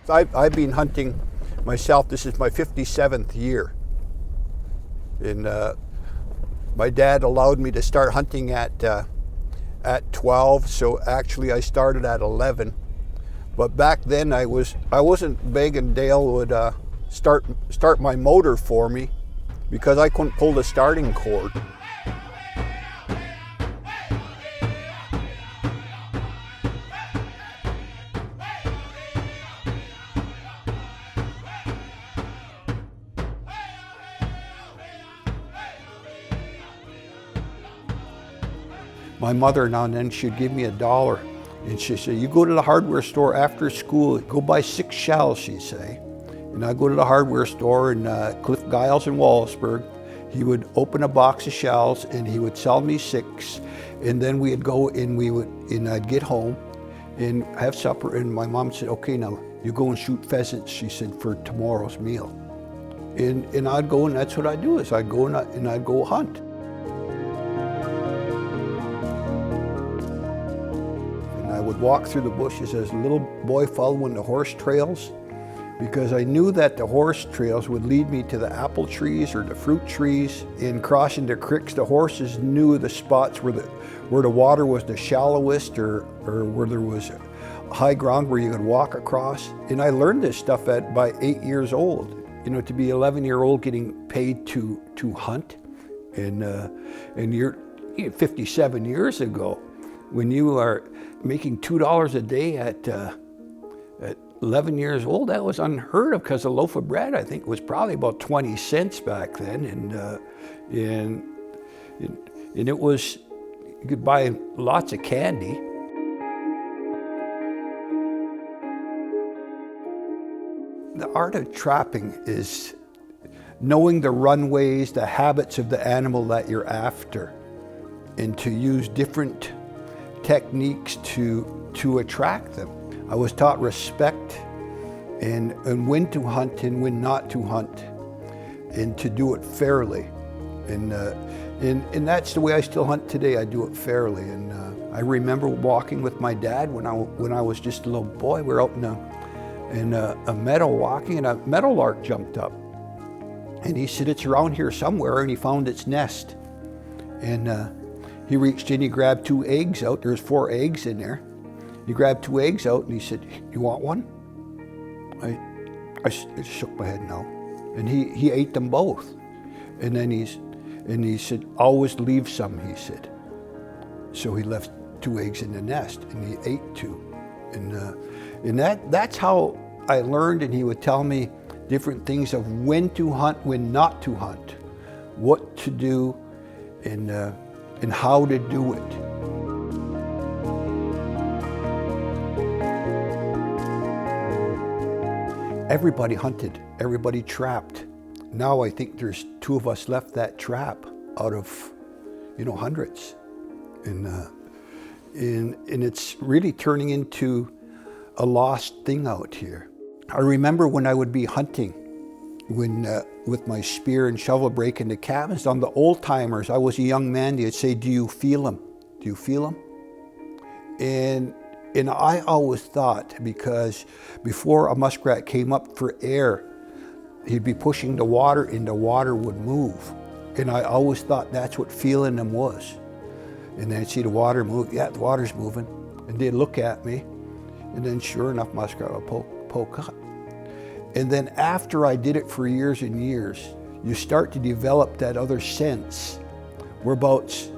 I've been hunting myself. This is my 57th year. And my dad allowed me to start hunting at 12, so actually I started at 11. But back then I wasn't big, and Dale would start my motor for me because I couldn't pull the starting cord. My mother now and then, she'd give me $1, and she'd say, you go to the hardware store after school, go buy 6 shells, she'd say. And I'd go to the hardware store in Cliff Giles in Wallaceburg. He would open a box of shells and he would sell me 6. And then we'd go and I'd get home and have supper, and my mom said, okay, now you go and shoot pheasants, she said, for tomorrow's meal. And I'd go, and that's what I'd do, is I'd go and I'd go hunt. I would walk through the bushes as a little boy following the horse trails, because I knew that the horse trails would lead me to the apple trees or the fruit trees. In crossing the creeks, the horses knew the spots where the water was the shallowest, or where there was high ground where you could walk across. And I learned this stuff by 8 years old. You know, to be 11-year-old getting paid to hunt, and you're 57 years ago, when you are making $2 a day at 11 years old, that was unheard of, because a loaf of bread, I think, was probably about 20 cents back then, and it was, you could buy lots of candy. The art of trapping is knowing the runways, the habits of the animal that you're after, and to use different techniques to attract them. I was taught respect and when to hunt and when not to hunt, and to do it fairly. And that's the way I still hunt today. I do it fairly. And I remember walking with my dad when I was just a little boy. We were out in a meadow walking, and a meadowlark jumped up. And he said, it's around here somewhere, and he found its nest. And he reached in, he grabbed 2 eggs out. There's 4 eggs in there. He grabbed 2 eggs out and he said, you want one? I shook my head no. And he ate them both. And then he said, always leave some, he said. So he left 2 eggs in the nest, and he ate 2. And that's how I learned, and he would tell me different things of when to hunt, when not to hunt, what to do, and how to do it. Everybody hunted, everybody trapped. Now I think there's 2 of us left that trap out of, hundreds. And it's really turning into a lost thing out here. I remember when I would be hunting, with my spear and shovel breaking the cabins on the old timers. I was a young man. They'd say, do you feel them? Do you feel them? And I always thought, because before a muskrat came up for air, he'd be pushing the water and the water would move. And I always thought that's what feeling them was. And then I'd see the water move. Yeah, the water's moving. And they'd look at me. And then sure enough, muskrat would poke up. And then after I did it for years and years, you start to develop that other sense, whereabouts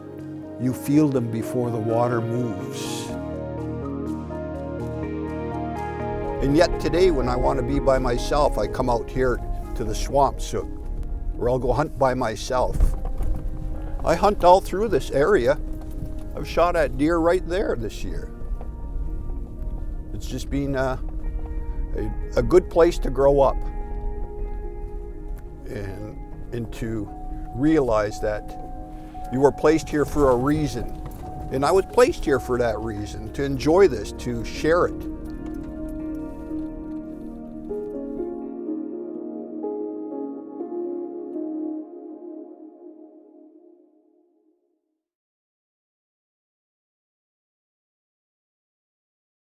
you feel them before the water moves. And yet today, when I want to be by myself, I come out here to the swamps, where I'll go hunt by myself. I hunt all through this area. I've shot at deer right there this year. It's just been a good place to grow up, and to realize that you were placed here for a reason. And I was placed here for that reason, to enjoy this, to share it.